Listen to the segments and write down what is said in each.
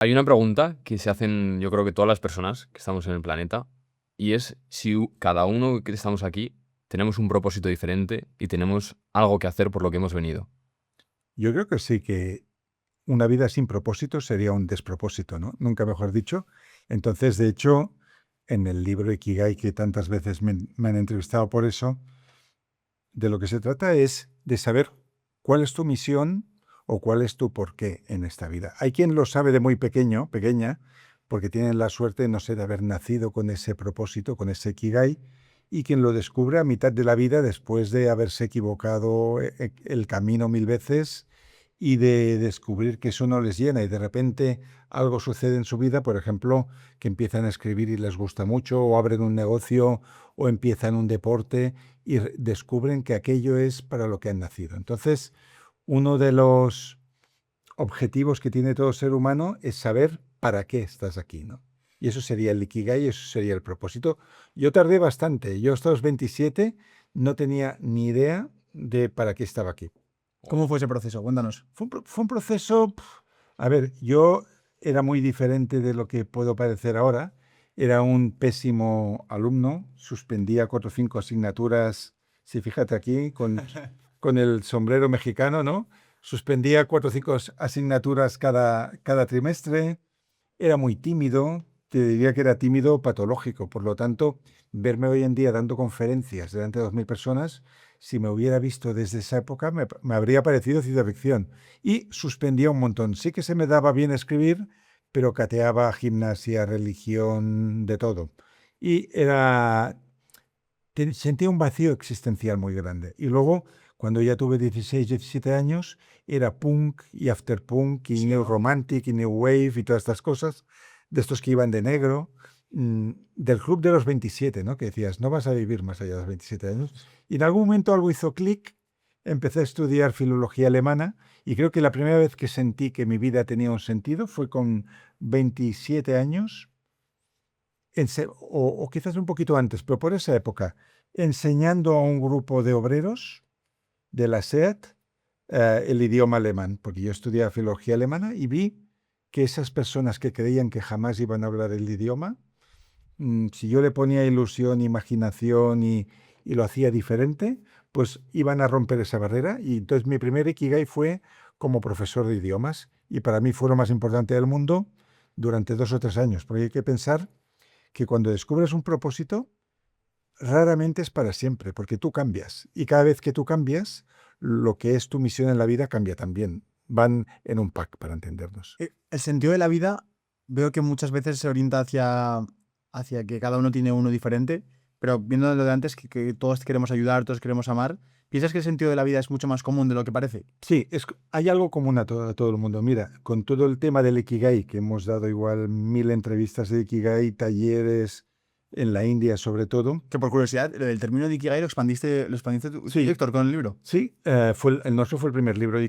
Hay una pregunta que se hacen, yo creo que todas las personas que estamos en el planeta, y es si cada uno que estamos aquí tenemos un propósito diferente y tenemos algo que hacer por lo que hemos venido. Yo creo que sí, que una vida sin propósito sería un despropósito, ¿no? Nunca mejor dicho. Entonces, de hecho, en el libro Ikigai, que tantas veces me han entrevistado por eso, de lo que se trata es de saber cuál es tu misión o cuál es tu porqué en esta vida. Hay quien lo sabe de muy pequeño, pequeña, porque tienen la suerte, no sé, de haber nacido con ese propósito, con ese Ikigai, y quien lo descubre a mitad de la vida después de haberse equivocado el camino mil veces y de descubrir que eso no les llena y de repente algo sucede en su vida, por ejemplo, que empiezan a escribir y les gusta mucho, o abren un negocio, o empiezan un deporte y descubren que aquello es para lo que han nacido. Entonces, uno de los objetivos que tiene todo ser humano es saber para qué estás aquí, ¿no? Y eso sería el Ikigai, eso sería el propósito. Yo tardé bastante. Yo hasta los 27 no tenía ni idea de para qué estaba aquí. ¿Cómo fue ese proceso? Cuéntanos. Fue un proceso, a ver, yo era muy diferente de lo que puedo parecer ahora. Era un pésimo alumno, suspendía 4 o 5 asignaturas, sí, fíjate aquí, con el sombrero mexicano, ¿no? Suspendía 4 o 5 asignaturas cada trimestre. Era muy tímido, te diría que era tímido patológico. Por lo tanto, verme hoy en día dando conferencias delante de 2.000 personas, si me hubiera visto desde esa época, me habría parecido ciencia ficción. Y suspendía un montón. Sí que se me daba bien escribir, pero cateaba gimnasia, religión, de todo. Y sentía un vacío existencial muy grande. Y luego, cuando ya tuve 16, 17 años, era punk y afterpunk y Sí, new ¿no? romantic y new wave y todas estas cosas, de estos que iban de negro, del club de los 27, ¿no? Que decías, no vas a vivir más allá de los 27 años. Y en algún momento algo hizo clic, empecé a estudiar filología alemana y creo que la primera vez que sentí que mi vida tenía un sentido fue con 27 años, o quizás un poquito antes, pero por esa época, enseñando a un grupo de obreros de la SEAT el idioma alemán, porque yo estudiaba filología alemana y vi que esas personas que creían que jamás iban a hablar el idioma, si yo le ponía ilusión, imaginación y lo hacía diferente, pues iban a romper esa barrera. Y entonces mi primer Ikigai fue como profesor de idiomas y para mí fue lo más importante del mundo durante 2 o 3 años, porque hay que pensar que cuando descubres un propósito, raramente es para siempre, porque tú cambias. Y cada vez que tú cambias, lo que es tu misión en la vida cambia también. Van en un pack, para entendernos. El sentido de la vida veo que muchas veces se orienta hacia que cada uno tiene uno diferente, pero viendo lo de antes, que todos queremos ayudar, todos queremos amar, ¿piensas que el sentido de la vida es mucho más común de lo que parece? Sí, hay algo común a todo el mundo. Mira, con todo el tema del Ikigai, que hemos dado igual 1000 entrevistas de Ikigai, talleres en la India sobre todo. Que por curiosidad, el término de Ikigai lo expandiste tú, Sí, Héctor, con el libro. sí, el nuestro fue el primer libro de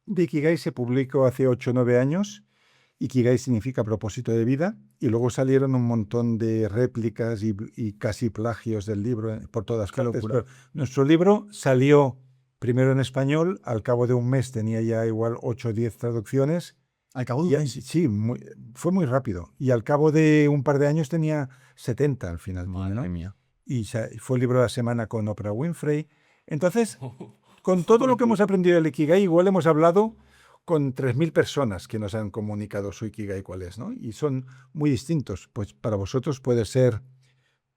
Ikigai, se publicó hace 8 o 9 años. Ikigai significa propósito de vida, y luego salieron un montón de réplicas y casi plagios del libro por todas Qué partes. locura. Pero nuestro libro salió primero en español, al cabo de un mes tenía ya igual 8 o 10 traducciones. Al cabo de Y un mes. sí, fue muy rápido. Y al cabo de un par de años tenía 70 al final, tiene, Madre ¿no? mía. Y fue el libro de la semana con Oprah Winfrey. Entonces, con todo lo que hemos aprendido del Ikigai, igual hemos hablado con 3.000 personas que nos han comunicado su Ikigai cuál es, ¿no? Y son muy distintos. Pues para vosotros puede ser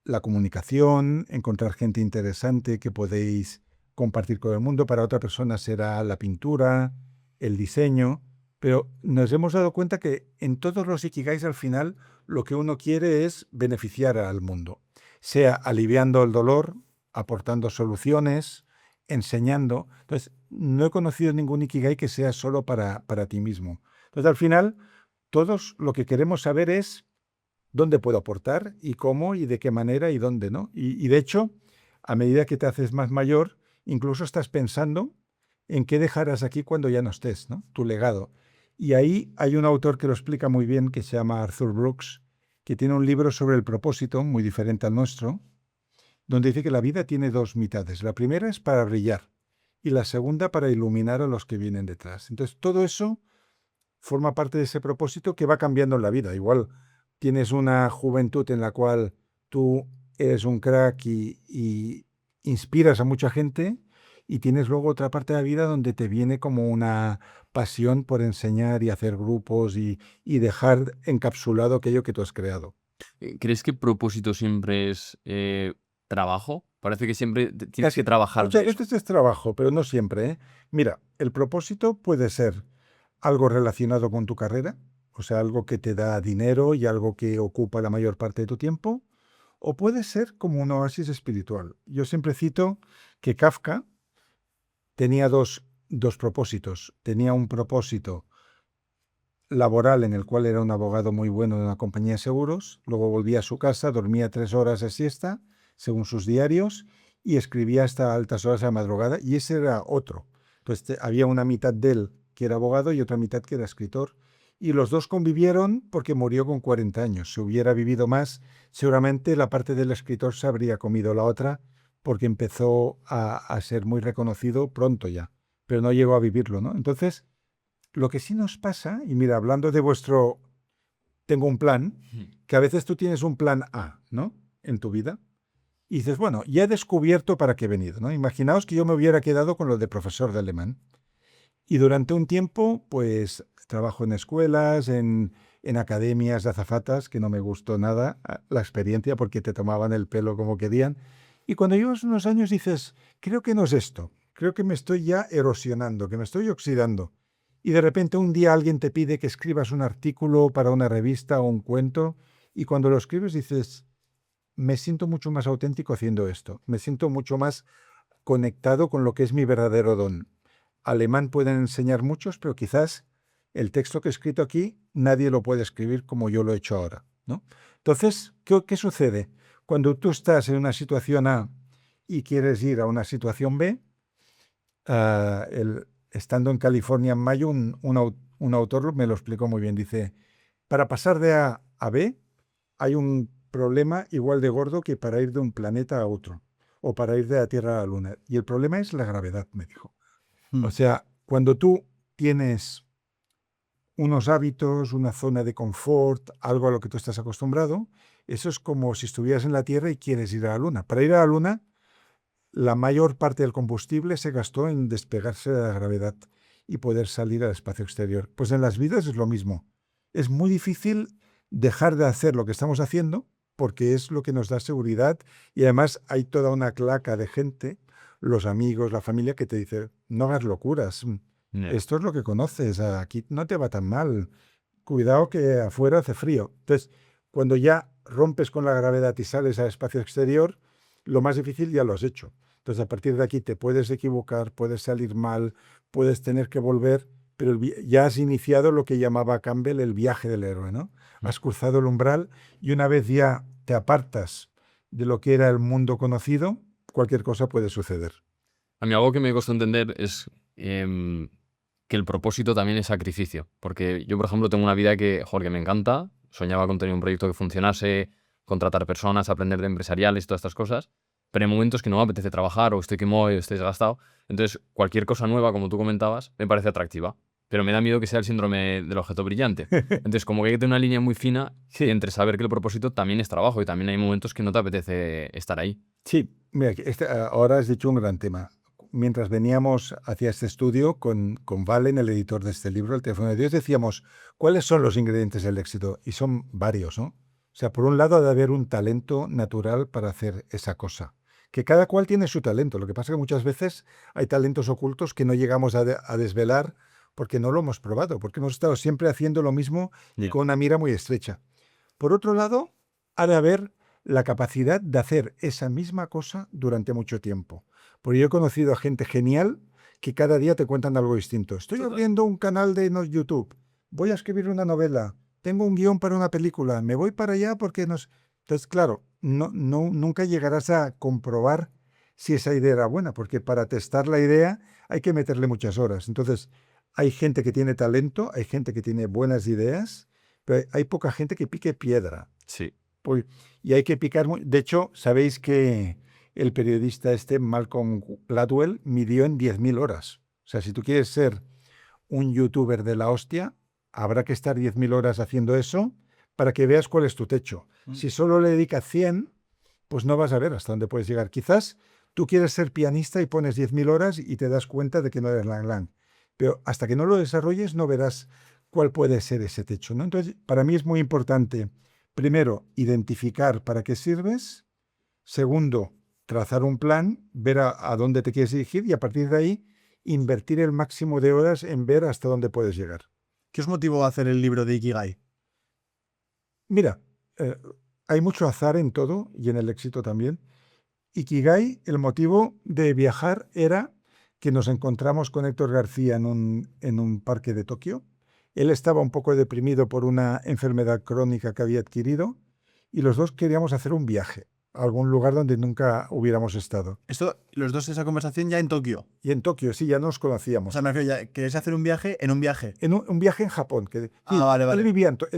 la comunicación, encontrar gente interesante que podéis compartir con el mundo. Para otra persona será la pintura, el diseño. Pero nos hemos dado cuenta que en todos los Ikigais al final lo que uno quiere es beneficiar al mundo, sea aliviando el dolor, aportando soluciones, enseñando. Entonces, no he conocido ningún Ikigai que sea solo para ti mismo. Entonces, al final, todos lo que queremos saber es dónde puedo aportar y cómo y de qué manera y dónde, ¿no? Y de hecho, a medida que te haces más mayor, incluso estás pensando en qué dejarás aquí cuando ya no estés, ¿no? Tu legado. Y ahí hay un autor que lo explica muy bien, que se llama Arthur Brooks, que tiene un libro sobre el propósito, muy diferente al nuestro, donde dice que la vida tiene dos mitades. La primera es para brillar y la segunda para iluminar a los que vienen detrás. Entonces, todo eso forma parte de ese propósito que va cambiando en la vida. Igual tienes una juventud en la cual tú eres un crack y inspiras a mucha gente, y tienes luego otra parte de la vida donde te viene como una pasión por enseñar y hacer grupos y dejar encapsulado aquello que tú has creado. ¿Crees que propósito siempre es trabajo? Parece que siempre tienes que Casi, trabajar muchas de eso. veces es trabajo, pero no siempre, ¿eh? Mira, el propósito puede ser algo relacionado con tu carrera, o sea, algo que te da dinero y algo que ocupa la mayor parte de tu tiempo, o puede ser como un oasis espiritual. Yo siempre cito que Kafka tenía dos propósitos. Tenía un propósito laboral en el cual era un abogado muy bueno de una compañía de seguros, luego volvía a su casa, dormía 3 horas de siesta, según sus diarios, y escribía hasta altas horas de la madrugada, y ese era otro. Entonces había una mitad de él que era abogado y otra mitad que era escritor, y los dos convivieron porque murió con 40 años. Si hubiera vivido más, seguramente la parte del escritor se habría comido la otra, porque empezó a ser muy reconocido pronto ya, pero no llegó a vivirlo, ¿no? Entonces, lo que sí nos pasa, y mira, hablando de vuestro, tengo un plan, que a veces tú tienes un plan A, ¿no? En tu vida, y dices, bueno, ya he descubierto para qué he venido, ¿no? Imaginaos que yo me hubiera quedado con lo de profesor de alemán. Y durante un tiempo, pues, trabajo en escuelas, en academias de azafatas, que no me gustó nada la experiencia porque te tomaban el pelo como querían. Y cuando llevas unos años dices, creo que no es esto, creo que me estoy ya erosionando, que me estoy oxidando. Y de repente un día alguien te pide que escribas un artículo para una revista o un cuento, y cuando lo escribes dices, me siento mucho más auténtico haciendo esto, me siento mucho más conectado con lo que es mi verdadero don. Alemán pueden enseñar muchos, pero quizás el texto que he escrito aquí nadie lo puede escribir como yo lo he hecho ahora, ¿no? Entonces, ¿qué sucede? Cuando tú estás en una situación A y quieres ir a una situación B, estando en California en mayo, un autor me lo explicó muy bien. Dice, para pasar de A a B hay un problema igual de gordo que para ir de un planeta a otro, o para ir de la Tierra a la Luna. Y el problema es la gravedad, me dijo. O sea, cuando tú tienes unos hábitos, una zona de confort, algo a lo que tú estás acostumbrado, eso es como si estuvieras en la Tierra y quieres ir a la Luna. Para ir a la Luna, la mayor parte del combustible se gastó en despegarse de la gravedad y poder salir al espacio exterior. Pues en las vidas es lo mismo. Es muy difícil dejar de hacer lo que estamos haciendo porque es lo que nos da seguridad, y además hay toda una claca de gente, los amigos, la familia, que te dice, no hagas locuras, Yeah. esto es lo que conoces, aquí no te va tan mal, cuidado que afuera hace frío. Entonces, cuando ya rompes con la gravedad y sales al espacio exterior, lo más difícil ya lo has hecho. Entonces, a partir de aquí te puedes equivocar, puedes salir mal, puedes tener que volver, pero ya has iniciado lo que llamaba Campbell el viaje del héroe, ¿no? Has cruzado el umbral, y una vez ya te apartas de lo que era el mundo conocido, cualquier cosa puede suceder. A mí algo que me costó entender es que el propósito también es sacrificio. Porque yo, por ejemplo, tengo una vida que, joder, que me encanta. Soñaba con tener un proyecto que funcionase, contratar personas, aprender de empresariales, todas estas cosas. Pero hay momentos que no me apetece trabajar, o estoy quemado, o estoy desgastado. Entonces, cualquier cosa nueva, como tú comentabas, me parece atractiva. Pero me da miedo que sea el síndrome del objeto brillante. Entonces, como que hay que tener una línea muy fina Sí. entre saber que el propósito también es trabajo y también hay momentos que no te apetece estar ahí. Sí, mira, ahora has dicho un gran tema. Mientras veníamos hacia este estudio con Valen, el editor de este libro, El teléfono de Dios, decíamos, ¿cuáles son los ingredientes del éxito? Y son varios, ¿no? O sea, por un lado ha de haber un talento natural para hacer esa cosa, que cada cual tiene su talento. Lo que pasa es que muchas veces hay talentos ocultos que no llegamos a desvelar porque no lo hemos probado, porque hemos estado siempre haciendo lo mismo y Yeah. con una mira muy estrecha. Por otro lado, ha de haber la capacidad de hacer esa misma cosa durante mucho tiempo. Porque yo he conocido a gente genial que cada día te cuentan algo distinto. Estoy Total. abriendo un canal de YouTube, voy a escribir una novela, tengo un guión para una película, me voy para allá porque nos... Entonces, claro, nunca llegarás a comprobar si esa idea era buena, porque para testar la idea hay que meterle muchas horas. Entonces, hay gente que tiene talento, hay gente que tiene buenas ideas, pero hay poca gente que pique piedra. Sí. Pues, y hay que picar De hecho, sabéis que el periodista Malcolm Gladwell, midió en 10.000 horas. O sea, si tú quieres ser un youtuber de la hostia, habrá que estar 10.000 horas haciendo eso para que veas cuál es tu techo. Si solo le dedicas 100, pues no vas a ver hasta dónde puedes llegar. Quizás tú quieres ser pianista y pones 10.000 horas y te das cuenta de que no eres Lang Lang. Pero hasta que no lo desarrolles no verás cuál puede ser ese techo, ¿no? Entonces, para mí es muy importante, primero, identificar para qué sirves. Segundo, trazar un plan, ver a dónde te quieres dirigir y a partir de ahí invertir el máximo de horas en ver hasta dónde puedes llegar. ¿Qué os motivó a hacer el libro de Ikigai? Mira, hay mucho azar en todo y en el éxito también. Ikigai, el motivo de viajar era que nos encontramos con Héctor García en un parque de Tokio. Él estaba un poco deprimido por una enfermedad crónica que había adquirido y los dos queríamos hacer un viaje a algún lugar donde nunca hubiéramos estado. Esto, los dos, esa conversación ya en Tokio. Y en Tokio, sí, ya nos O conocíamos. sea, me refiero ya, ¿queréis hacer un viaje en un viaje? En un viaje en Japón. Sí, vale, vale. Él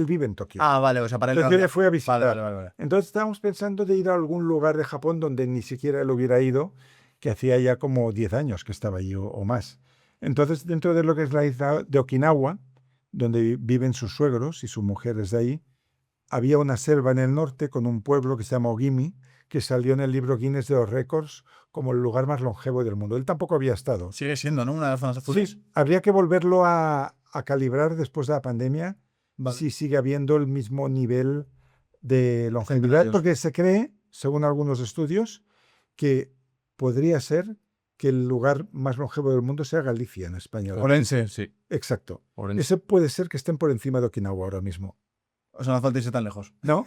vive en Tokio. Vale, o sea, para él. Entonces yo le fui a visitar. Vale. Entonces estábamos pensando de ir a algún lugar de Japón donde ni siquiera él hubiera ido, que hacía ya como 10 años que estaba allí o más. Entonces, dentro de lo que es la isla de Okinawa, donde viven sus suegros y su mujer es de ahí, había una selva en el norte con un pueblo que se llama Ogimi, que salió en el libro Guinness de los Récords como el lugar más longevo del mundo. Él tampoco había estado. Sigue siendo, ¿no? Una de las zonas azules. Sí, habría que volverlo a calibrar después de la pandemia, Vale. si sigue habiendo el mismo nivel de longevidad, Centenarios. porque se cree, según algunos estudios, que podría ser que el lugar más longevo del mundo sea Galicia, en España. Orense. Sí. Exacto. Orense. Ese puede ser que estén por encima de Okinawa ahora mismo. O sea, no hace falta irse tan lejos. ¿No?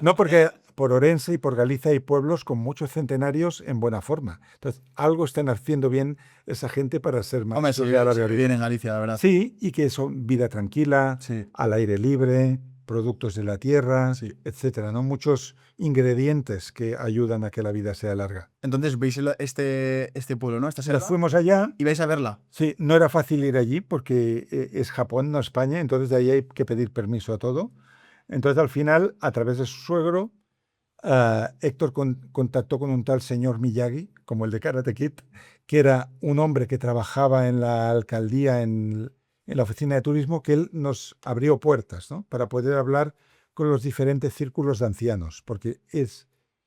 No, porque por Orense y por Galicia hay pueblos con muchos centenarios en buena forma. Entonces, algo están haciendo bien esa gente para ser más Hombre, eso fiel a la se realidad. viene en Galicia, la verdad. Sí, y que son vida tranquila, Sí. al aire libre, productos de la tierra, Sí. etcétera, ¿no? Muchos ingredientes que ayudan a que la vida sea larga. Entonces, veis este pueblo, ¿no? Esta selva. Nos fuimos allá. Y vais a verla. Sí, no era fácil ir allí porque es Japón, no España, entonces de ahí hay que pedir permiso a todo. Entonces, al final, a través de su suegro, Héctor contactó con un tal señor Miyagi, como el de Karate Kid, que era un hombre que trabajaba en la alcaldía, en la oficina de turismo, que él nos abrió puertas, ¿no? Para poder hablar con los diferentes círculos de ancianos, porque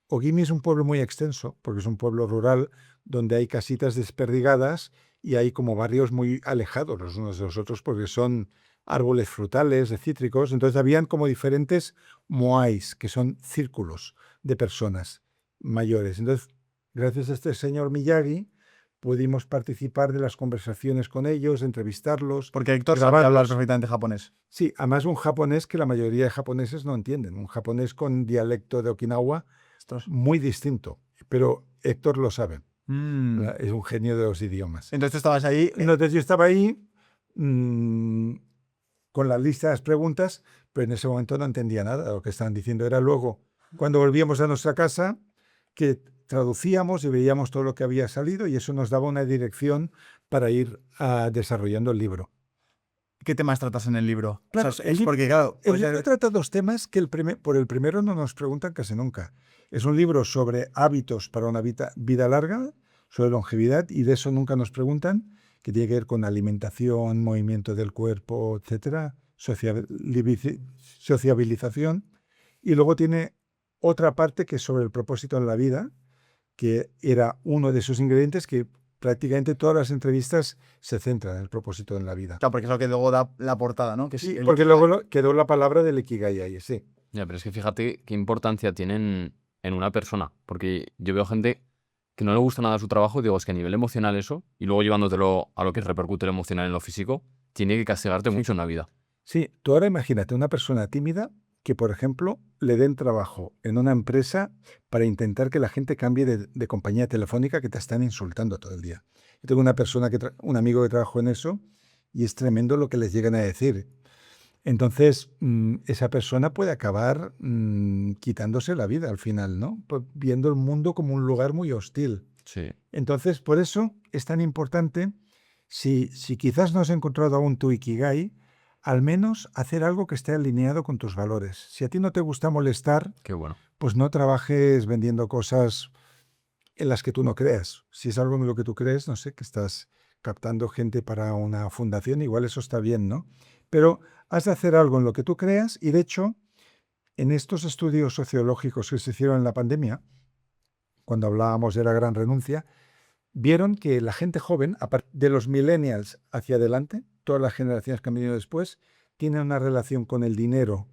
Ogimi es un pueblo muy extenso, porque es un pueblo rural donde hay casitas desperdigadas y hay como barrios muy alejados los unos de los otros, porque son árboles frutales, de cítricos. Entonces habían como diferentes moais, que son círculos de personas mayores. Entonces, gracias a este señor Miyagi, pudimos participar de las conversaciones con ellos, entrevistarlos. Porque Héctor sabe grabarlos. hablar perfectamente japonés. Sí, además un japonés que la mayoría de japoneses no entienden. Un japonés con dialecto de Okinawa Ostras. muy distinto. Pero Héctor lo sabe. Mm. Es un genio de los idiomas. Entonces tú estabas ahí. Entonces yo estaba ahí con la lista de las preguntas, pero en ese momento no entendía nada de lo que estaban diciendo. Era luego, cuando volvíamos a nuestra casa, que traducíamos y veíamos todo lo que había salido y eso nos daba una dirección para ir desarrollando el libro. ¿Qué temas tratas en el libro? Claro, O sea, porque claro, El pues, libro trata dos temas que por el primero no nos preguntan casi nunca. Es un libro sobre hábitos para una vida larga, sobre longevidad, y de eso nunca nos preguntan, que tiene que ver con alimentación, movimiento del cuerpo, etcétera, sociabilización. Y luego tiene otra parte que es sobre el propósito en la vida, que era uno de sus ingredientes que prácticamente todas las entrevistas se centran en el propósito en la vida. claro, porque es lo que luego da la portada, ¿no? Que Sí, es porque luego quedó la palabra del Ikigai ahí, sí. Ya, pero es que fíjate qué importancia tienen en una persona. Porque yo veo gente que no le gusta nada su trabajo y digo, es que a nivel emocional eso, y luego llevándotelo a lo que repercute lo emocional en lo físico, tiene que castigarte mucho en la vida. Sí, tú ahora imagínate una persona tímida que, por ejemplo, le den trabajo en una empresa para intentar que la gente cambie de compañía telefónica que te están insultando todo el día. Yo tengo una persona, un amigo que trabajó en eso y es tremendo lo que les llegan a decir. Entonces, esa persona puede acabar quitándose la vida al final, ¿no? Viendo el mundo como un lugar muy hostil. Sí. Entonces, por eso es tan importante, si quizás no has encontrado aún tu Ikigai, al menos hacer algo que esté alineado con tus valores. Si a ti no te gusta molestar, Qué bueno. pues no trabajes vendiendo cosas en las que tú no creas. Si es algo en lo que tú crees, no sé, que estás captando gente para una fundación, igual eso está bien, ¿no? Pero has de hacer algo en lo que tú creas y, de hecho, en estos estudios sociológicos que se hicieron en la pandemia, cuando hablábamos de la gran renuncia, vieron que la gente joven, de los millennials hacia adelante, todas las generaciones que han venido después, tienen una relación con el dinero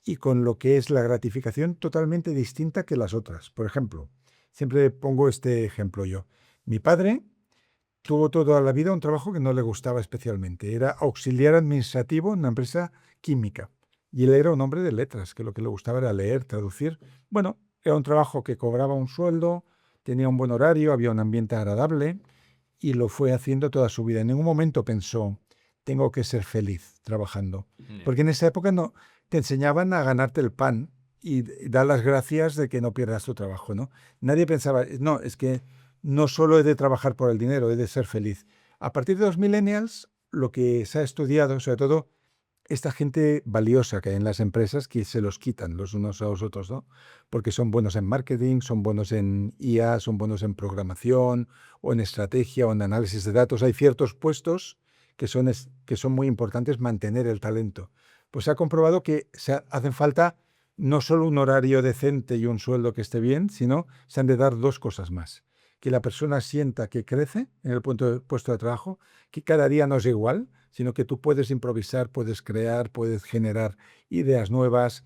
y con lo que es la gratificación totalmente distinta que las otras. Por ejemplo, siempre pongo este ejemplo yo. Mi padre tuvo toda la vida un trabajo que no le gustaba especialmente. Era auxiliar administrativo en una empresa química. Y él era un hombre de letras, que lo que le gustaba era leer, traducir. Bueno, era un trabajo que cobraba un sueldo, tenía un buen horario, había un ambiente agradable y lo fue haciendo toda su vida. En ningún momento pensó, tengo que ser feliz trabajando. Porque en esa época no te enseñaban a ganarte el pan y dar las gracias de que no pierdas tu trabajo, ¿no? Nadie pensaba, no, es que no solo he de trabajar por el dinero, he de ser feliz. A partir de los millennials, lo que se ha estudiado, sobre todo esta gente valiosa que hay en las empresas, que se los quitan los unos a los otros, ¿no? Porque son buenos en marketing, son buenos en IA, son buenos en programación, o en estrategia, o en análisis de datos. Hay ciertos puestos que son muy importantes mantener el talento. Pues se ha comprobado que hacen falta no solo un horario decente y un sueldo que esté bien, sino se han de dar dos cosas más. Que la persona sienta que crece en el puesto de trabajo, que cada día no es igual, sino que tú puedes improvisar, puedes crear, puedes generar ideas nuevas,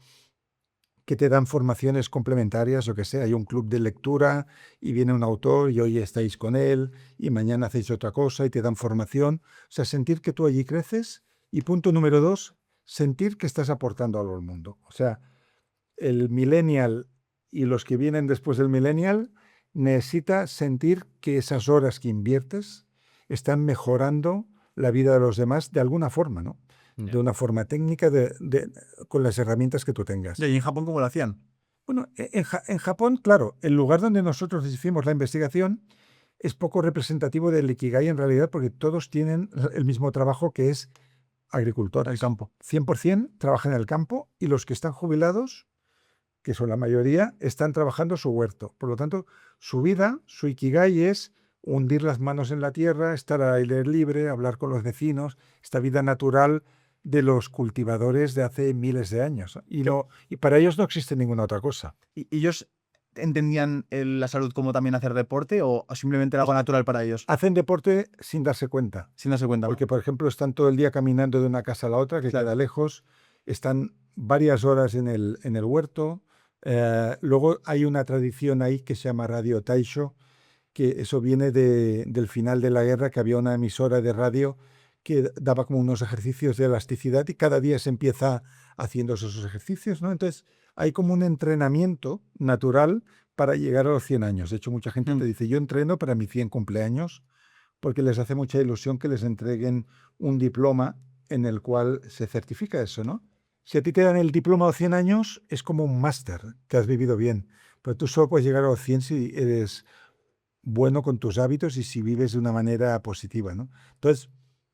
que te dan formaciones complementarias, o que sea, hay un club de lectura y viene un autor y hoy estáis con él y mañana hacéis otra cosa y te dan formación. O sea, sentir que tú allí creces. Y punto número 2, sentir que estás aportando algo al mundo. O sea, el millennial y los que vienen después del millennial necesita sentir que esas horas que inviertes están mejorando la vida de los demás de alguna forma, ¿no? De una forma técnica, con las herramientas que tú tengas. ¿Y en Japón cómo lo hacían? Bueno, en Japón, claro, el lugar donde nosotros hicimos la investigación es poco representativo del Ikigai en realidad, porque todos tienen el mismo trabajo, que es agricultores. El campo. 100% trabajan en el campo, y los que están jubilados, que son la mayoría, están trabajando su huerto. Por lo tanto, su vida, su Ikigai, es hundir las manos en la tierra, estar al aire libre, hablar con los vecinos, esta vida natural de los cultivadores de hace miles de años. Y para ellos no existe ninguna otra cosa. ¿Y ellos entendían la salud como también hacer deporte o simplemente era algo natural para ellos? Hacen deporte sin darse cuenta. Sin darse cuenta. Porque, por ejemplo, están todo el día caminando de una casa a la otra, que Claro. queda lejos, están varias horas en el huerto. Luego hay una tradición ahí que se llama Radio Taisho, que eso viene del final de la guerra, que había una emisora de radio que daba como unos ejercicios de elasticidad y cada día se empieza haciendo esos ejercicios, ¿no? Entonces hay como un entrenamiento natural para llegar a los 100 años. De hecho, mucha gente te dice, yo entreno para mi 100 cumpleaños, porque les hace mucha ilusión que les entreguen un diploma en el cual se certifica eso, ¿no? Si a ti te dan el diploma a los 100 años, es como un máster, que has vivido bien. Pero tú solo puedes llegar a los 100 si eres bueno con tus hábitos y si vives de una manera positiva, ¿no? Entonces,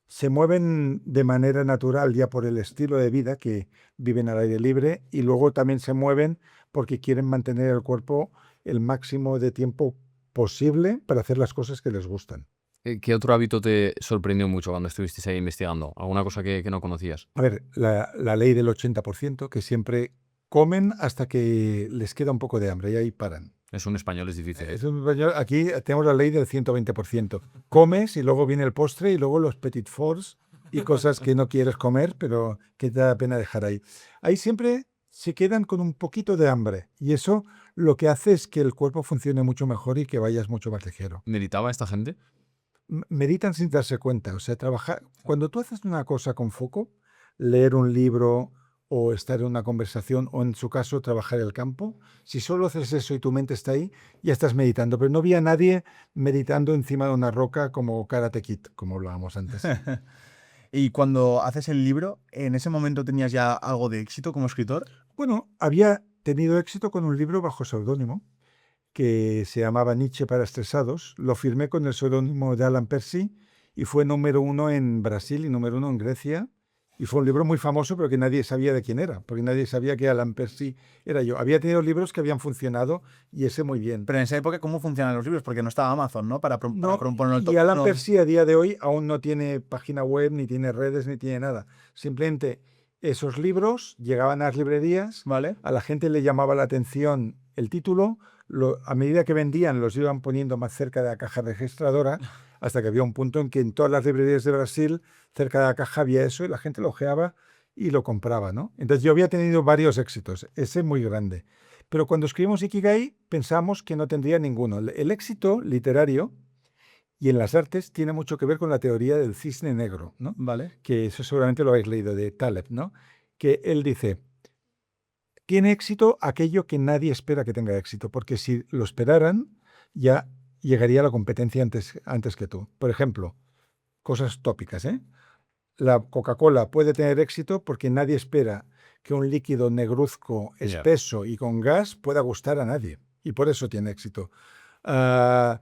se mueven de manera natural ya por el estilo de vida, que viven al aire libre, y luego también se mueven porque quieren mantener el cuerpo el máximo de tiempo posible para hacer las cosas que les gustan. ¿Qué otro hábito te sorprendió mucho cuando estuvisteis ahí investigando? ¿Alguna cosa que no conocías? A ver, la ley del 80%, que siempre comen hasta que les queda un poco de hambre y ahí paran. Es un español, es difícil. Aquí tenemos la ley del 120%. Comes y luego viene el postre y luego los petit fours y cosas que no quieres comer, pero que te da pena dejar ahí. Ahí siempre se quedan con un poquito de hambre, y eso lo que hace es que el cuerpo funcione mucho mejor y que vayas mucho más ligero. ¿Meditaba esta gente? Meditan sin darse cuenta. O sea, trabajar. Cuando tú haces una cosa con foco, leer un libro o estar en una conversación, o en su caso trabajar el campo, si solo haces eso y tu mente está ahí, ya estás meditando. Pero no vi a nadie meditando encima de una roca como Karate Kid, como hablábamos antes. Y cuando haces el libro, ¿en ese momento tenías ya algo de éxito como escritor? Bueno, había tenido éxito con un libro bajo seudónimo que se llamaba Nietzsche para estresados. Lo firmé con el seudónimo de Alan Percy y fue número 1 en Brasil y número 1 en Grecia. Y fue un libro muy famoso, pero que nadie sabía de quién era, porque nadie sabía que Alan Percy era yo. Había tenido libros que habían funcionado y ese muy bien. Pero en esa época, ¿cómo funcionan los libros? Porque no estaba Amazon, ¿no? Para No, ponerlo en el top y Alan uno. Percy a día de hoy aún no tiene página web, ni tiene redes, ni tiene nada. Simplemente esos libros llegaban a las librerías, ¿Vale? a la gente le llamaba la atención el título, a medida que vendían los iban poniendo más cerca de la caja registradora, hasta que había un punto en que en todas las librerías de Brasil, cerca de la caja había eso y la gente lo ojeaba y lo compraba, ¿no? Entonces yo había tenido varios éxitos, ese muy grande. Pero cuando escribimos Ikigai pensamos que no tendría ninguno. El éxito literario y en las artes tiene mucho que ver con la teoría del cisne negro, ¿no? Vale. Que eso seguramente lo habéis leído, de Taleb, ¿no? Que él dice, tiene éxito aquello que nadie espera que tenga éxito, porque si lo esperaran, ya llegaría la competencia antes que tú. Por ejemplo, cosas tópicas, ¿eh? La Coca-Cola puede tener éxito porque nadie espera que un líquido negruzco, Ya. espeso y con gas pueda gustar a nadie. Y por eso tiene éxito. Ah,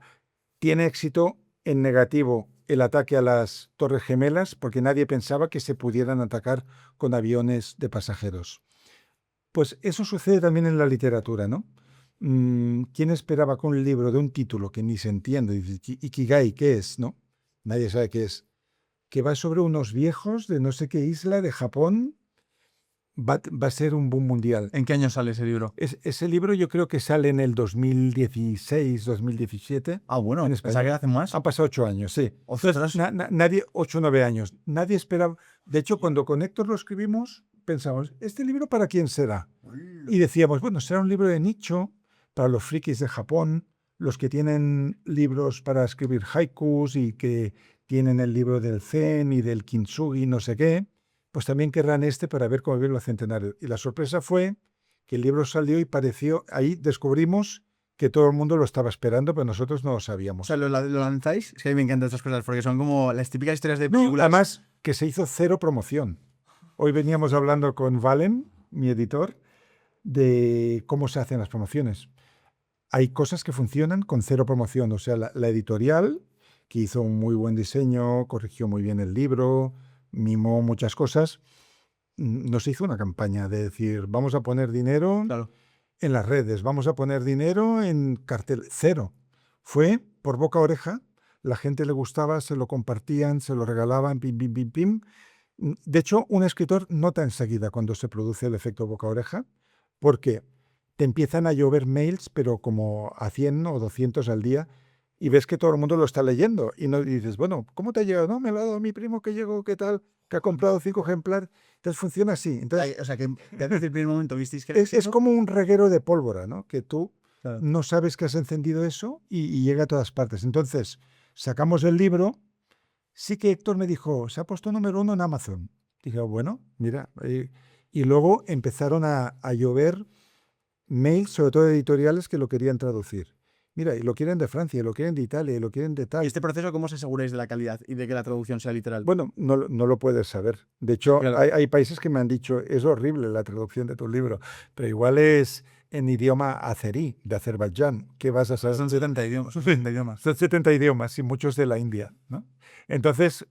tiene éxito en negativo el ataque a las Torres Gemelas porque nadie pensaba que se pudieran atacar con aviones de pasajeros. Pues eso sucede también en la literatura, ¿no? ¿Quién esperaba que un libro de un título que ni se entiende, dice, Ikigai, ¿qué es? ¿No? Nadie sabe qué es. Que va sobre unos viejos de no sé qué isla de Japón, va a ser un boom mundial. ¿En qué año sale ese libro? Ese libro yo creo que sale en el 2016, 2017. Ah, bueno, En pensaba España. que hace más. Han pasado 8 años, sí. Ostras. Nadie, 8 o 9 años. Nadie esperaba. De hecho, cuando con Héctor lo escribimos, pensamos, ¿este libro para quién será? Y decíamos, bueno, será un libro de nicho para los frikis de Japón, los que tienen libros para escribir haikus y que tienen el libro del Zen y del Kintsugi, no sé qué, pues también querrán este para ver cómo vive el centenario. Y la sorpresa fue que el libro salió y pareció, ahí descubrimos que todo el mundo lo estaba esperando, pero nosotros no lo O sabíamos. sea, ¿lo lanzáis? Es que a mí me encantan estas cosas porque son como las típicas historias de No, películas. además que se hizo cero promoción. Hoy veníamos hablando con Valen, mi editor, de cómo se hacen las promociones. Hay cosas que funcionan con cero promoción. O sea, la editorial, que hizo un muy buen diseño, corrigió muy bien el libro, mimó muchas cosas, no se hizo una campaña de decir, vamos a poner dinero Claro. en las redes, vamos a poner dinero en cartel. Cero. Fue por boca a oreja, la gente le gustaba, se lo compartían, se lo regalaban, pim, pim, pim, pim. De hecho, un escritor nota enseguida cuando se produce el efecto boca a oreja, porque te empiezan a llover mails, pero como a 100 o 200 al día, y ves que todo el mundo lo está leyendo. Y no y dices, bueno, ¿cómo te ha llegado? No, me lo ha dado mi primo que llegó, ¿qué tal? Que ha comprado 5 ejemplares. Entonces funciona así. Entonces, O sea, que desde el primer momento visteis que... es como un reguero de pólvora, ¿no? Que tú Claro. no sabes que has encendido eso y llega a todas partes. Entonces, sacamos el libro. Sí que Héctor me dijo, se ha puesto número 1 en Amazon. Dije, bueno, mira. Y luego empezaron a llover mails, sobre todo editoriales, que lo querían traducir. Mira, y lo quieren de Francia, y lo quieren de Italia, y lo quieren de tal. ¿Y este proceso cómo os aseguráis de la calidad y de que la traducción sea literal? Bueno, no lo puedes saber. De hecho, Claro. hay países que me han dicho, es horrible la traducción de tu libro, pero igual es en idioma azerí, de Azerbaiyán. ¿Qué vas a saber? Son 70 idiomas. Son 70 idiomas. Son 70 idiomas y muchos de la India, ¿no? Entonces,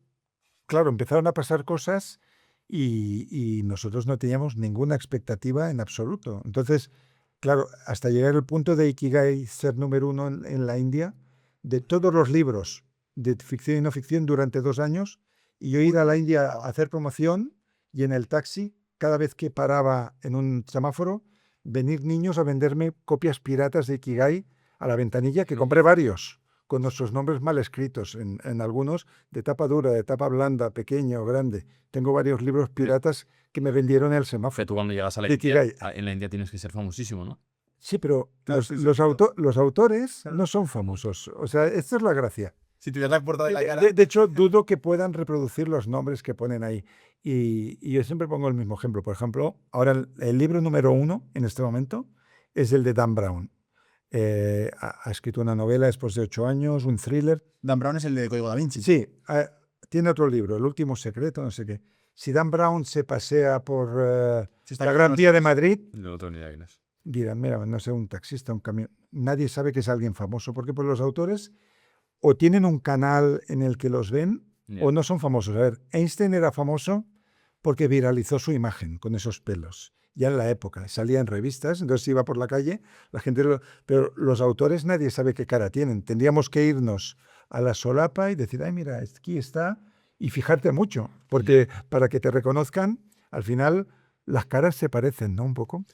claro, empezaron a pasar cosas y nosotros no teníamos ninguna expectativa en absoluto. Entonces, claro, hasta llegar al punto de Ikigai ser número 1 en la India, de todos los libros de ficción y no ficción durante 2 años, y yo ir a la India a hacer promoción y en el taxi, cada vez que paraba en un semáforo, venir niños a venderme copias piratas de Ikigai a la ventanilla, que compré varios, con nuestros nombres mal escritos, en algunos de tapa dura, de tapa blanda, pequeña o grande. Tengo varios libros piratas que me vendieron en el Fe, semáforo. tú cuando llegas a la De India, Ikigai. en la India tienes que ser famosísimo, ¿no? Sí, pero Claro, los, sí, sí, los claro. los autores Claro. no son famosos. O sea, esta es la gracia. Si tuvieras la portada de la cara... De hecho, dudo que puedan reproducir los nombres que ponen ahí. Y yo siempre pongo el mismo ejemplo. Por ejemplo, ahora el libro número 1 en este momento es el de Dan Brown. Ha escrito una novela después de 8 años, un thriller. Dan Brown es el de Código Da Vinci. Sí, tiene otro libro, El último secreto, no sé qué. Si Dan Brown se pasea por Se está la Gran Vía de Madrid, No tengo ni idea quién es. dirán, mira, no sé, un taxista, un camión. Nadie sabe que es alguien famoso, porque pues los autores o tienen un canal en el que los ven Ya. o no son famosos. A ver, Einstein era famoso porque viralizó su imagen con esos pelos. Ya en la época, salía en revistas, entonces iba por la calle, la gente... Pero los autores nadie sabe qué cara tienen. Tendríamos que irnos a la solapa y decir, ay, mira, aquí está, y fijarte mucho, porque para que te reconozcan, al final las caras se parecen, ¿no? Un poco.